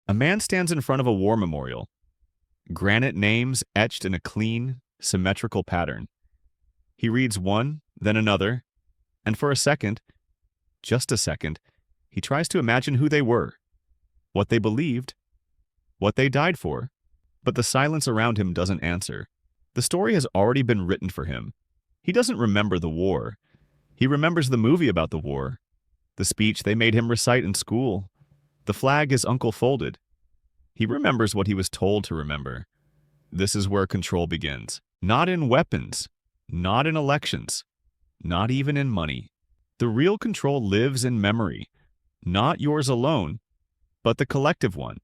A man stands in front of a war memorial, granite names etched in a clean, symmetrical pattern. He reads one, then another, and for a second, just a second, he tries to imagine who they were, what they believed, what they died for. But the silence around him doesn't answer. The story has already been written for him. He doesn't remember the war. He remembers the movie about the war, the speech they made him recite in school, the flag his uncle folded. He remembers what he was told to remember. This is where control begins. Not in weapons, not in elections, not even in money. The real control lives in memory, not yours alone, but the collective one.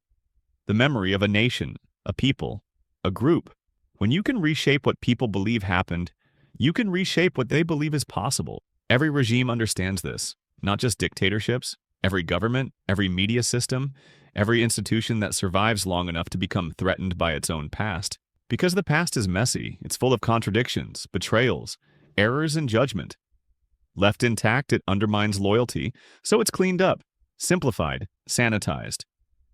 The memory of a nation, a people, a group. When you can reshape what people believe happened, you can reshape what they believe is possible. Every regime understands this, not just dictatorships. Every government, every media system, every institution that survives long enough to become threatened by its own past. Because the past is messy, it's full of contradictions, betrayals, errors, and judgment. Left intact, it undermines loyalty, so it's cleaned up, simplified, sanitized,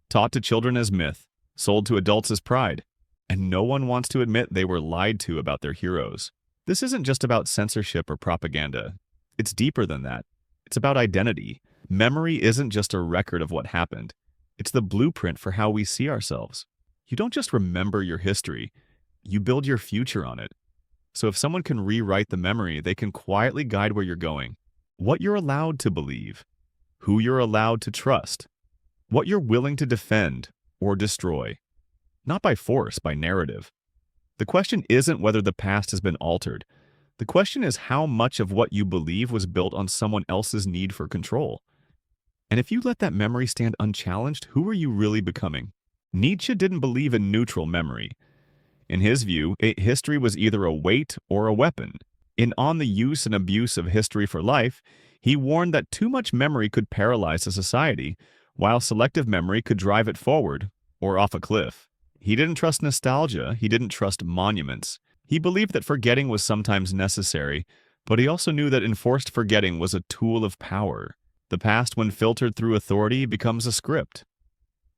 taught to children as myth, sold to adults as pride, and no one wants to admit they were lied to about their heroes. This isn't just about censorship or propaganda. It's deeper than that. It's about identity. Memory isn't just a record of what happened. It's the blueprint for how we see ourselves. You don't just remember your history, you build your future on it. So if someone can rewrite the memory, they can quietly guide where you're going, what you're allowed to believe, who you're allowed to trust, what you're willing to defend or destroy. Not by force, by narrative. The question isn't whether the past has been altered. The question is how much of what you believe was built on someone else's need for control. And if you let that memory stand unchallenged, who are you really becoming? Nietzsche didn't believe in neutral memory. In his view, history was either a weight or a weapon. In On the Use and Abuse of History for Life, he warned that too much memory could paralyze a society, while selective memory could drive it forward or off a cliff. He didn't trust nostalgia, he didn't trust monuments. He believed that forgetting was sometimes necessary, but he also knew that enforced forgetting was a tool of power. The past, when filtered through authority, becomes a script.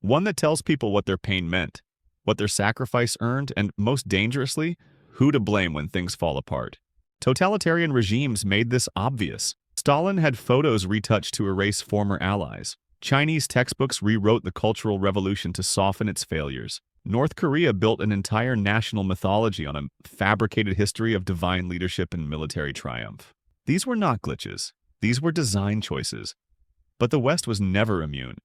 One that tells people what their pain meant, what their sacrifice earned, and most dangerously, who to blame when things fall apart. Totalitarian regimes made this obvious. Stalin had photos retouched to erase former allies. Chinese textbooks rewrote the Cultural Revolution to soften its failures. North Korea built an entire national mythology on a fabricated history of divine leadership and military triumph. These were not glitches. These were design choices. But the West was never immune.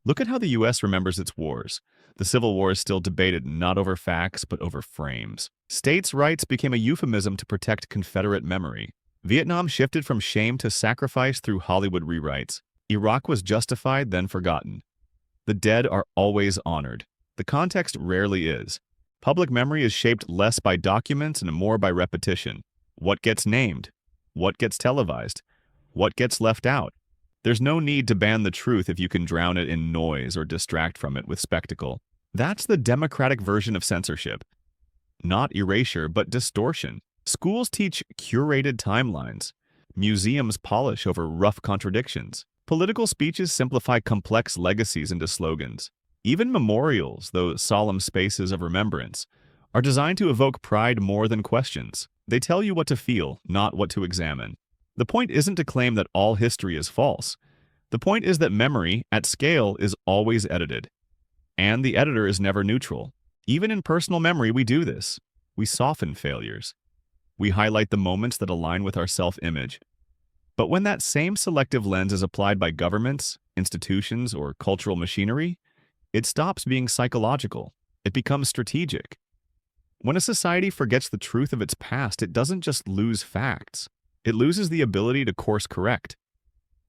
Look at how the US remembers its wars. The Civil War is still debated not over facts, but over frames. States' rights became a euphemism to protect Confederate memory. Vietnam shifted from shame to sacrifice through Hollywood rewrites. Iraq was justified, then forgotten. The dead are always honored. The context rarely is. Public memory is shaped less by documents and more by repetition. What gets named? What gets televised? What gets left out? There's no need to ban the truth if you can drown it in noise or distract from it with spectacle. That's the democratic version of censorship. Not erasure, but distortion. Schools teach curated timelines. Museums polish over rough contradictions. Political speeches simplify complex legacies into slogans. Even memorials, those solemn spaces of remembrance, are designed to evoke pride more than questions. They tell you what to feel, not what to examine. The point isn't to claim that all history is false. The point is that memory, at scale, is always edited. And the editor is never neutral. Even in personal memory, we do this. We soften failures. We highlight the moments that align with our self-image. But when that same selective lens is applied by governments, institutions, or cultural machinery, it stops being psychological. It becomes strategic. When a society forgets the truth of its past, it doesn't just lose facts. It loses the ability to course correct.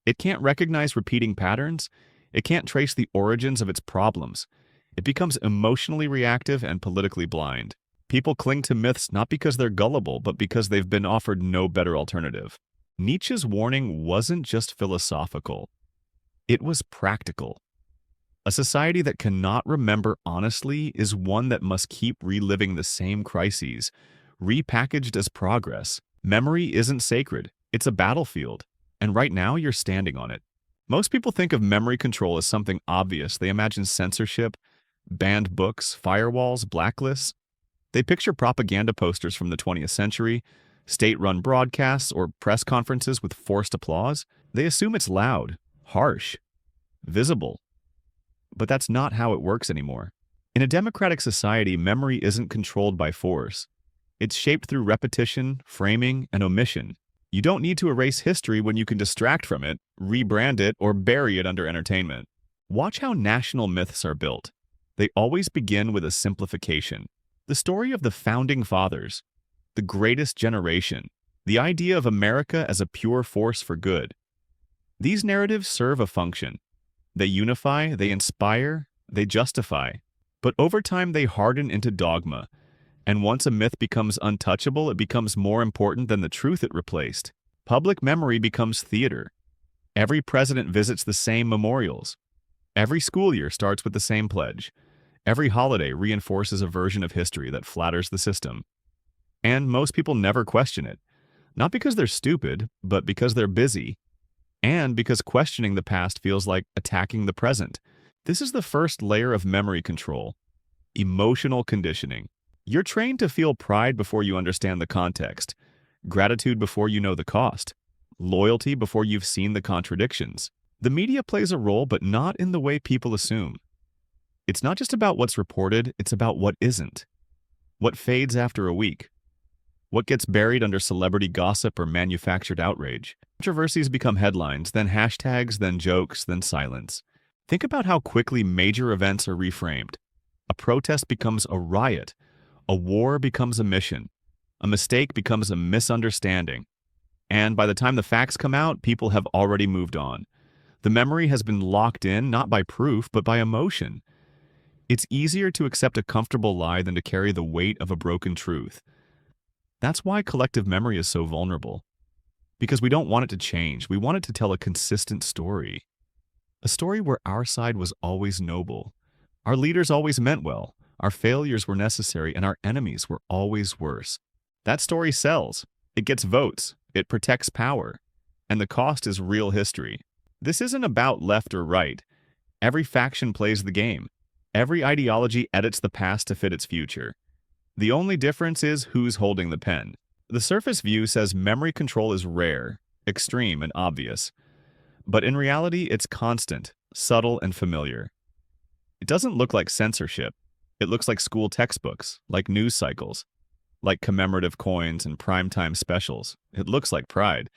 It can't recognize repeating patterns. It can't trace the origins of its problems. It becomes emotionally reactive and politically blind. People cling to myths not because they're gullible, but because they've been offered no better alternative. Nietzsche's warning wasn't just philosophical. It was practical. A society that cannot remember honestly is one that must keep reliving the same crises, repackaged as progress. Memory isn't sacred. It's a battlefield. And right now, you're standing on it. Most people think of memory control as something obvious. They imagine censorship, banned books, firewalls, blacklists. They picture propaganda posters from the 20th century, state-run broadcasts, or press conferences with forced applause. They assume it's loud, harsh, visible. But that's not how it works anymore. In a democratic society, memory isn't controlled by force. It's shaped through repetition, framing, and omission. You don't need to erase history when you can distract from it, rebrand it, or bury it under entertainment. Watch how national myths are built. They always begin with a simplification. The story of the Founding Fathers, the greatest generation, the idea of America as a pure force for good. These narratives serve a function. They unify, they inspire, they justify. But over time they harden into dogma, and once a myth becomes untouchable, it becomes more important than the truth it replaced. Public memory becomes theater. Every president visits the same memorials. Every school year starts with the same pledge. Every holiday reinforces a version of history that flatters the system. And most people never question it. Not because they're stupid, but because they're busy. And because questioning the past feels like attacking the present. This is the first layer of memory control. Emotional conditioning. You're trained to feel pride before you understand the context, gratitude before you know the cost, loyalty before you've seen the contradictions. The media plays a role, but not in the way people assume. It's not just about what's reported, it's about what isn't. What fades after a week. What gets buried under celebrity gossip or manufactured outrage. Controversies become headlines, then hashtags, then jokes, then silence. Think about how quickly major events are reframed. A protest becomes a riot. A war becomes a mission. A mistake becomes a misunderstanding. And by the time the facts come out, people have already moved on. The memory has been locked in, not by proof, but by emotion. It's easier to accept a comfortable lie than to carry the weight of a broken truth. That's why collective memory is so vulnerable. Because we don't want it to change. We want it to tell a consistent story. A story where our side was always noble. Our leaders always meant well. Our failures were necessary, and our enemies were always worse. That story sells. It gets votes. It protects power. And the cost is real history. This isn't about left or right. Every faction plays the game. Every ideology edits the past to fit its future. The only difference is who's holding the pen. The surface view says memory control is rare, extreme, and obvious. But in reality, it's constant, subtle, and familiar. It doesn't look like censorship. It looks like school textbooks, like news cycles, like commemorative coins and primetime specials. It looks like pride.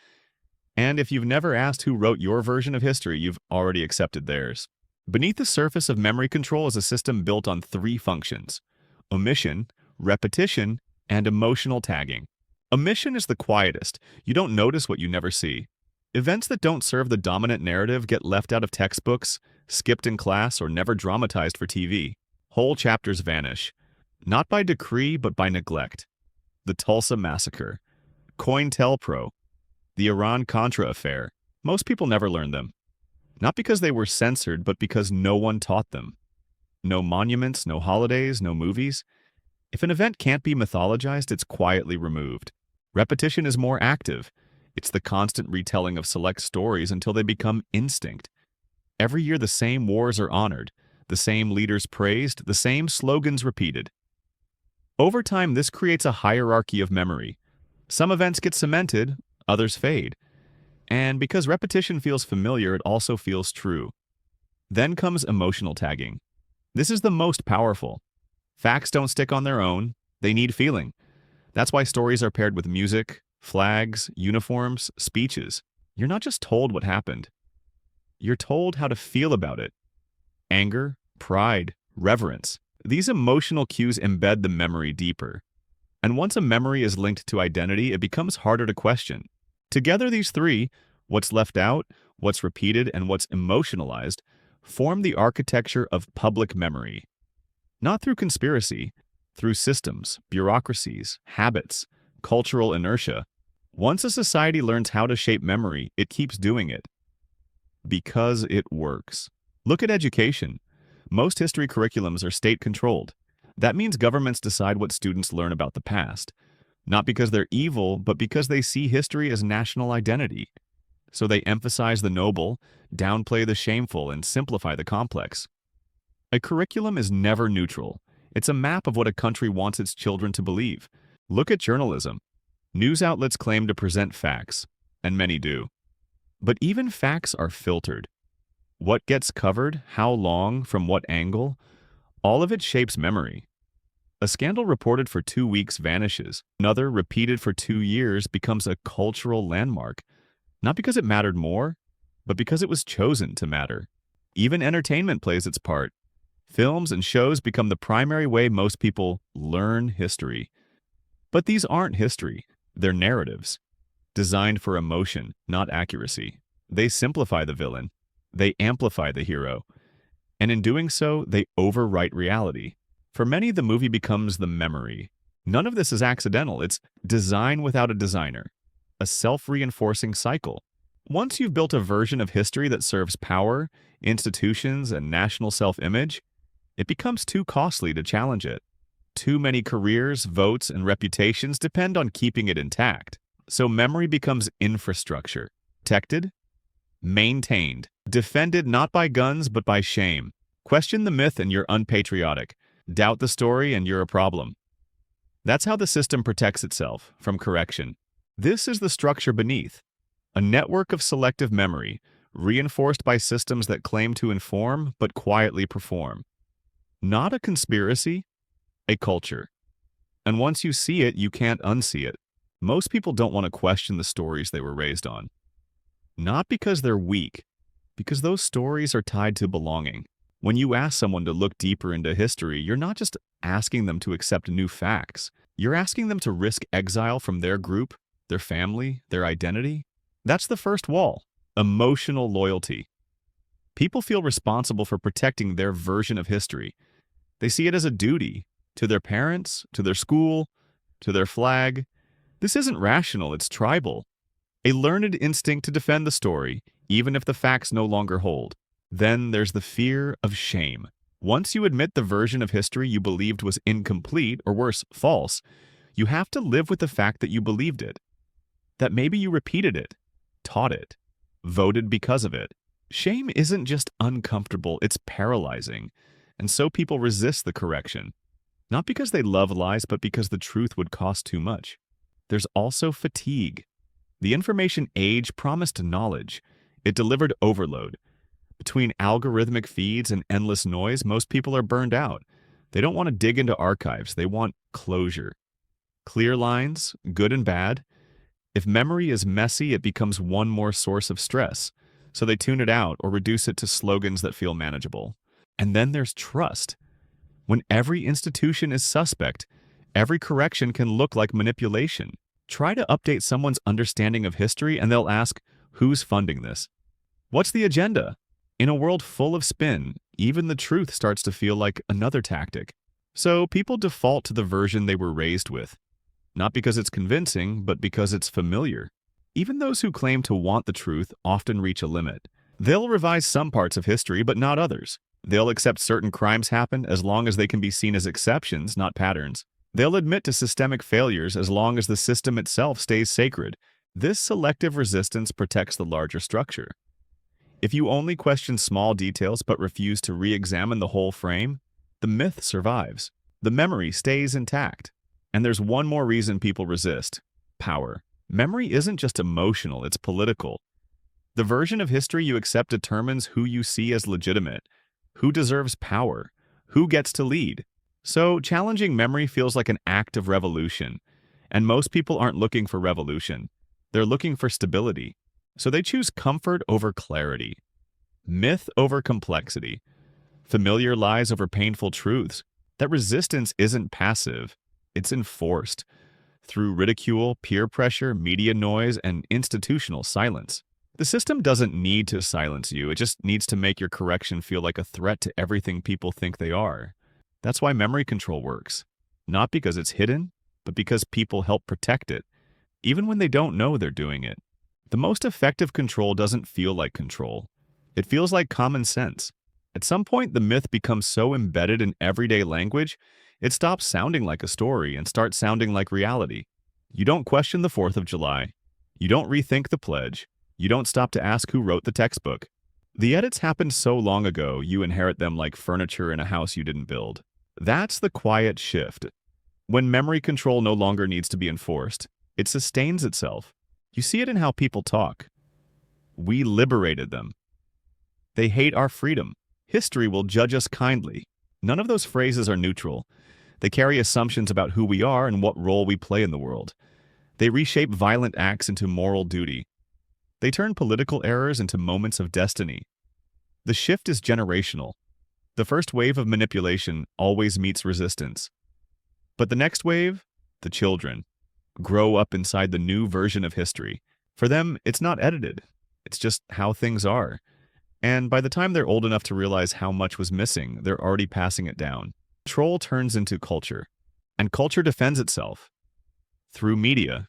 And if you've never asked who wrote your version of history, you've already accepted theirs. Beneath the surface of memory control is a system built on three functions: omission, repetition, and emotional tagging. Omission is the quietest. You don't notice what you never see. Events that don't serve the dominant narrative get left out of textbooks, skipped in class, or never dramatized for TV. Whole chapters vanish, not by decree, but by neglect. The Tulsa Massacre, COINTELPRO, the Iran-Contra affair. Most people never learn them. Not because they were censored, but because no one taught them. No monuments, no holidays, no movies. If an event can't be mythologized, it's quietly removed. Repetition is more active. It's the constant retelling of select stories until they become instinct. Every year the same wars are honored, the same leaders praised, the same slogans repeated. Over time, this creates a hierarchy of memory. Some events get cemented, others fade. And because repetition feels familiar, it also feels true. Then comes emotional tagging. This is the most powerful. Facts don't stick on their own. They need feeling. That's why stories are paired with music, flags, uniforms, speeches. You're not just told what happened. You're told how to feel about it. Anger, pride, reverence. These emotional cues embed the memory deeper. And once a memory is linked to identity, it becomes harder to question. Together, these three, what's left out, what's repeated, and what's emotionalized, form the architecture of public memory. Not through conspiracy, through systems, bureaucracies, habits, cultural inertia. Once a society learns how to shape memory, it keeps doing it. Because it works. Look at education. Most history curriculums are state-controlled. That means governments decide what students learn about the past. Not because they're evil, but because they see history as national identity. So they emphasize the noble, downplay the shameful, and simplify the complex. A curriculum is never neutral. It's a map of what a country wants its children to believe. Look at journalism. News outlets claim to present facts, and many do. But even facts are filtered. What gets covered, how long, from what angle, all of it shapes memory. A scandal reported for 2 weeks vanishes. Another, repeated for 2 years, becomes a cultural landmark. Not because it mattered more, but because it was chosen to matter. Even entertainment plays its part. Films and shows become the primary way most people learn history. But these aren't history. They're narratives, designed for emotion, not accuracy. They simplify the villain. They amplify the hero. And in doing so, they overwrite reality. For many, the movie becomes the memory. None of this is accidental. It's design without a designer. A self-reinforcing cycle. Once you've built a version of history that serves power, institutions, and national self-image, it becomes too costly to challenge it. Too many careers, votes, and reputations depend on keeping it intact. So memory becomes infrastructure. Protected, maintained, defended not by guns but by shame. Question the myth and you're unpatriotic. Doubt the story and you're a problem. That's how the system protects itself from correction. This is the structure beneath. A network of selective memory, reinforced by systems that claim to inform but quietly perform. Not a conspiracy, a culture. And once you see it, you can't unsee it. Most people don't want to question the stories they were raised on. Not because they're weak, because those stories are tied to belonging. When you ask someone to look deeper into history, you're not just asking them to accept new facts. You're asking them to risk exile from their group, their family, their identity. That's the first wall, emotional loyalty. People feel responsible for protecting their version of history. They see it as a duty to their parents, to their school, to their flag. This isn't rational, it's tribal. A learned instinct to defend the story, even if the facts no longer hold. Then there's the fear of shame. Once you admit the version of history you believed was incomplete, or worse, false, you have to live with the fact that you believed it. That maybe you repeated it, taught it, voted because of it. Shame isn't just uncomfortable, it's paralyzing. And so people resist the correction. Not because they love lies, but because the truth would cost too much. There's also fatigue. The information age promised knowledge. It delivered overload. Between algorithmic feeds and endless noise, most people are burned out. They don't want to dig into archives. They want closure. Clear lines, good and bad. If memory is messy, it becomes one more source of stress. So they tune it out or reduce it to slogans that feel manageable. And then there's trust. When every institution is suspect, every correction can look like manipulation. Try to update someone's understanding of history and they'll ask, who's funding this? What's the agenda? In a world full of spin, even the truth starts to feel like another tactic. So people default to the version they were raised with. Not because it's convincing, but because it's familiar. Even those who claim to want the truth often reach a limit. They'll revise some parts of history, but not others. They'll accept certain crimes happen as long as they can be seen as exceptions, not patterns. They'll admit to systemic failures as long as the system itself stays sacred. This selective resistance protects the larger structure. If you only question small details but refuse to re-examine the whole frame, the myth survives. The memory stays intact. And there's one more reason people resist: power. Memory isn't just emotional, it's political. The version of history you accept determines who you see as legitimate, who deserves power, who gets to lead. So challenging memory feels like an act of revolution. And most people aren't looking for revolution. They're looking for stability. So they choose comfort over clarity, myth over complexity, familiar lies over painful truths. That resistance isn't passive, it's enforced through ridicule, peer pressure, media noise, and institutional silence. The system doesn't need to silence you, it just needs to make your correction feel like a threat to everything people think they are. That's why memory control works. Not because it's hidden, but because people help protect it, even when they don't know they're doing it. The most effective control doesn't feel like control. It feels like common sense. At some point, the myth becomes so embedded in everyday language, it stops sounding like a story and starts sounding like reality. You don't question the 4th of July. You don't rethink the pledge. You don't stop to ask who wrote the textbook. The edits happened so long ago, you inherit them like furniture in a house you didn't build. That's the quiet shift. When memory control no longer needs to be enforced, it sustains itself. You see it in how people talk. We liberated them. They hate our freedom. History will judge us kindly. None of those phrases are neutral. They carry assumptions about who we are and what role we play in the world. They reshape violent acts into moral duty. They turn political errors into moments of destiny. The shift is generational. The first wave of manipulation always meets resistance. But the next wave, the children, grow up inside the new version of history. For them, it's not edited. It's just how things are. And by the time they're old enough to realize how much was missing, they're already passing it down. Control turns into culture. And culture defends itself. Through media,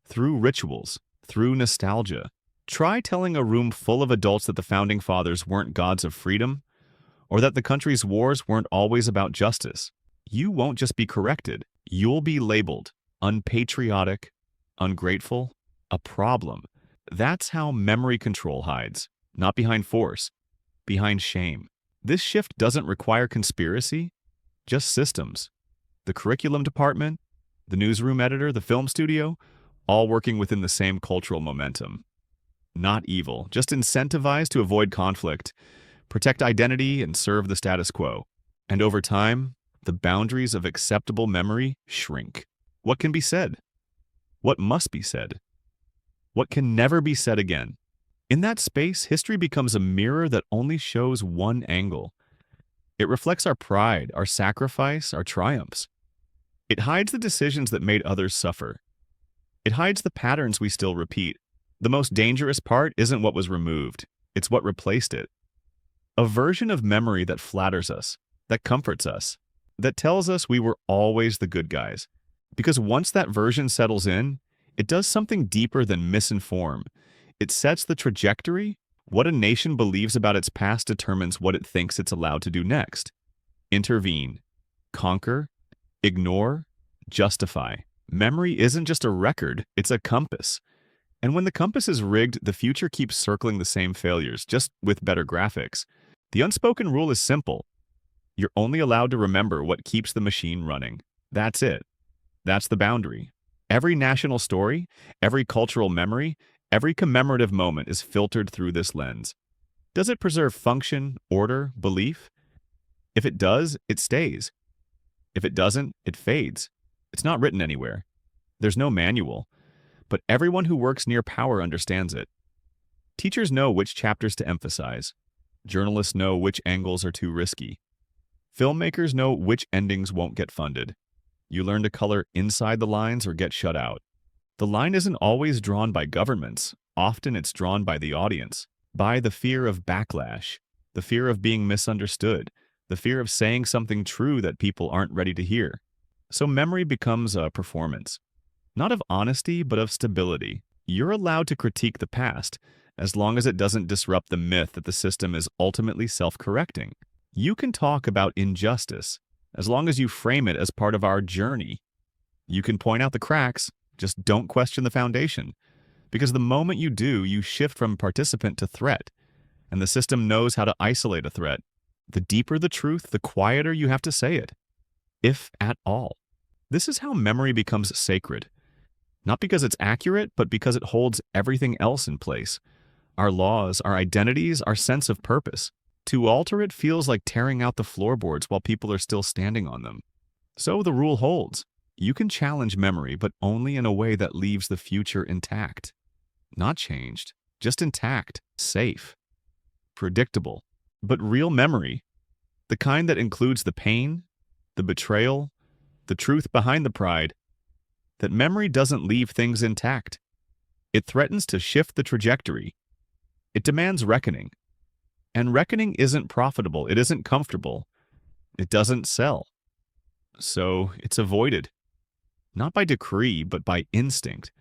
through rituals, through nostalgia. Try telling a room full of adults that the Founding Fathers weren't gods of freedom, or that the country's wars weren't always about justice. You won't just be corrected. You'll be labeled unpatriotic, ungrateful, a problem. That's how memory control hides. Not behind force, behind shame. This shift doesn't require conspiracy, just systems. The curriculum department, the newsroom editor, the film studio, all working within the same cultural momentum. Not evil, just incentivized to avoid conflict, protect identity, and serve the status quo. And over time, the boundaries of acceptable memory shrink. What can be said? What must be said? What can never be said again? In that space, history becomes a mirror that only shows one angle. It reflects our pride, our sacrifice, our triumphs. It hides the decisions that made others suffer. It hides the patterns we still repeat. The most dangerous part isn't what was removed, it's what replaced it. A version of memory that flatters us, that comforts us, that tells us we were always the good guys. Because once that version settles in, it does something deeper than misinform. It sets the trajectory. What a nation believes about its past determines what it thinks it's allowed to do next. Intervene, conquer, ignore, justify. Memory isn't just a record, it's a compass. And when the compass is rigged, the future keeps circling the same failures, just with better graphics. The unspoken rule is simple. You're only allowed to remember what keeps the machine running. That's it. That's the boundary. Every national story, every cultural memory, every commemorative moment is filtered through this lens. Does it preserve function, order, belief? If it does, it stays. If it doesn't, it fades. It's not written anywhere. There's no manual. But everyone who works near power understands it. Teachers know which chapters to emphasize. Journalists know which angles are too risky. Filmmakers know which endings won't get funded. You learn to color inside the lines or get shut out. The line isn't always drawn by governments. Often it's drawn by the audience, by the fear of backlash, the fear of being misunderstood, the fear of saying something true that people aren't ready to hear. So memory becomes a performance. Not of honesty, but of stability. You're allowed to critique the past, as long as it doesn't disrupt the myth that the system is ultimately self-correcting. You can talk about injustice, as long as you frame it as part of our journey. You can point out the cracks, just don't question the foundation. Because the moment you do, you shift from participant to threat, and the system knows how to isolate a threat. The deeper the truth, the quieter you have to say it, if at all. This is how memory becomes sacred. Not because it's accurate, but because it holds everything else in place. Our laws, our identities, our sense of purpose. To alter it feels like tearing out the floorboards while people are still standing on them. So the rule holds. You can challenge memory, but only in a way that leaves the future intact. Not changed, just intact, safe, predictable. But real memory, the kind that includes the pain, the betrayal, the truth behind the pride, that memory doesn't leave things intact. It threatens to shift the trajectory. It demands reckoning. And reckoning isn't profitable, it isn't comfortable, it doesn't sell. So it's avoided. Not by decree, but by instinct.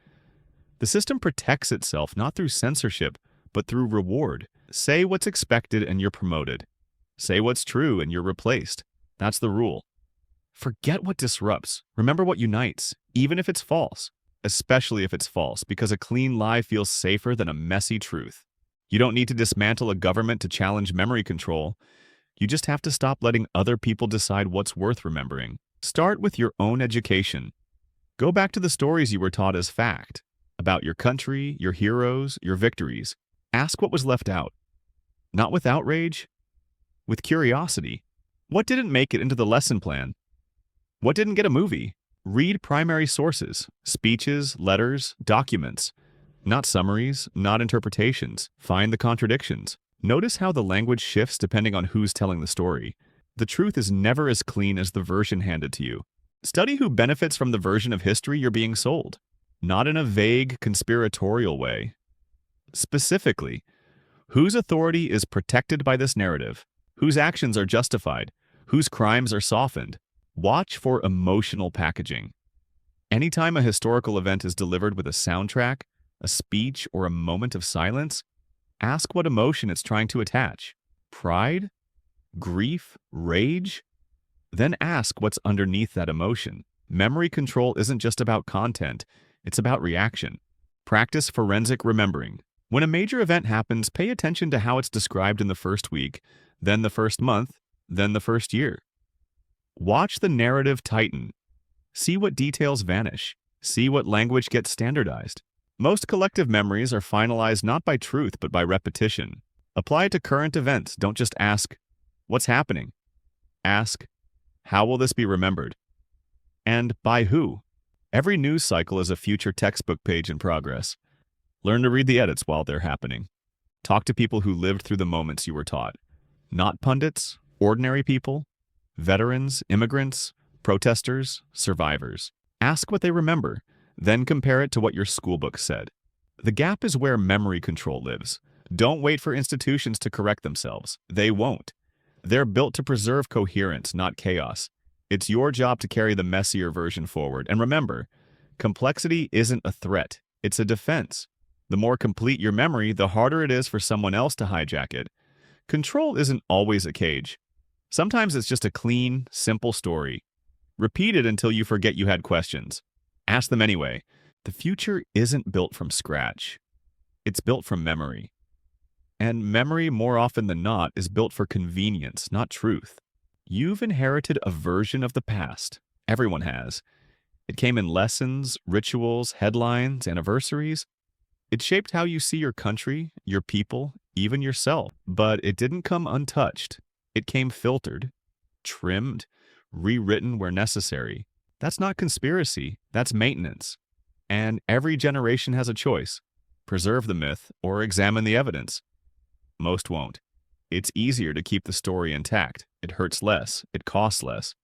The system protects itself not through censorship, but through reward. Say what's expected and you're promoted. Say what's true and you're replaced. That's the rule. Forget what disrupts. Remember what unites, even if it's false. especially if it's false, because a clean lie feels safer than a messy truth. You don't need to dismantle a government to challenge memory control. You just have to stop letting other people decide what's worth remembering. Start with your own education. Go back to the stories you were taught as fact, about your country, your heroes, your victories. Ask what was left out. Not with outrage, with curiosity. What didn't make it into the lesson plan? What didn't get a movie? Read primary sources, speeches, letters, documents. Not summaries, not interpretations. Find the contradictions. Notice how the language shifts depending on who's telling the story. The truth is never as clean as the version handed to you. Study who benefits from the version of history you're being sold. Not in a vague, conspiratorial way. Specifically, whose authority is protected by this narrative? Whose actions are justified? Whose crimes are softened? Watch for emotional packaging. Anytime a historical event is delivered with a soundtrack, a speech, or a moment of silence, ask what emotion it's trying to attach. Pride? Grief? Rage? Then ask what's underneath that emotion. Memory control isn't just about content, it's about reaction. Practice forensic remembering. When a major event happens, pay attention to how it's described in the first week, then the first month, then the first year. Watch the narrative tighten. See what details vanish. See what language gets standardized. Most collective memories are finalized not by truth but by repetition. Apply it to current events. Don't just ask, what's happening? Ask, how will this be remembered? And by who? Every news cycle is a future textbook page in progress. Learn to read the edits while they're happening. Talk to people who lived through the moments you were taught. Not pundits, ordinary people, veterans, immigrants, protesters, survivors. Ask what they remember, then compare it to what your schoolbook said. The gap is where memory control lives. Don't wait for institutions to correct themselves. They won't. They're built to preserve coherence, not chaos. It's your job to carry the messier version forward. And remember, complexity isn't a threat. It's a defense. The more complete your memory, the harder it is for someone else to hijack it. Control isn't always a cage. Sometimes it's just a clean, simple story. Repeat it until you forget you had questions. Ask them anyway. The future isn't built from scratch. It's built from memory. And memory, more often than not, is built for convenience, not truth. You've inherited a version of the past. Everyone has. It came in lessons, rituals, headlines, anniversaries. It shaped how you see your country, your people, even yourself. But it didn't come untouched. It came filtered, trimmed, rewritten where necessary. That's not conspiracy, that's maintenance. And every generation has a choice. Preserve the myth or examine the evidence. Most won't. It's easier to keep the story intact. It hurts less, it costs less.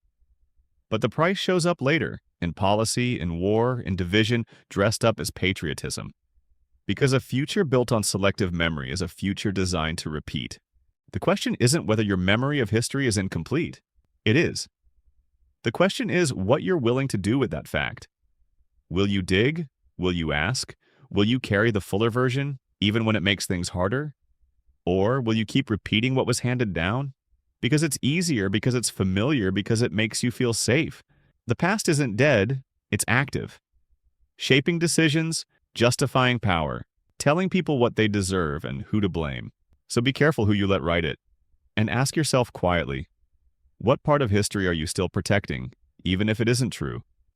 But the price shows up later, in policy, in war, in division, dressed up as patriotism. Because a future built on selective memory is a future designed to repeat. The question isn't whether your memory of history is incomplete. It is. The question is what you're willing to do with that fact. Will you dig? Will you ask? Will you carry the fuller version, even when it makes things harder? Or will you keep repeating what was handed down? Because it's easier, because it's familiar, because it makes you feel safe. The past isn't dead, it's active. Shaping decisions, justifying power, telling people what they deserve and who to blame. So be careful who you let write it. And ask yourself quietly, what part of history are you still protecting, even if it isn't true?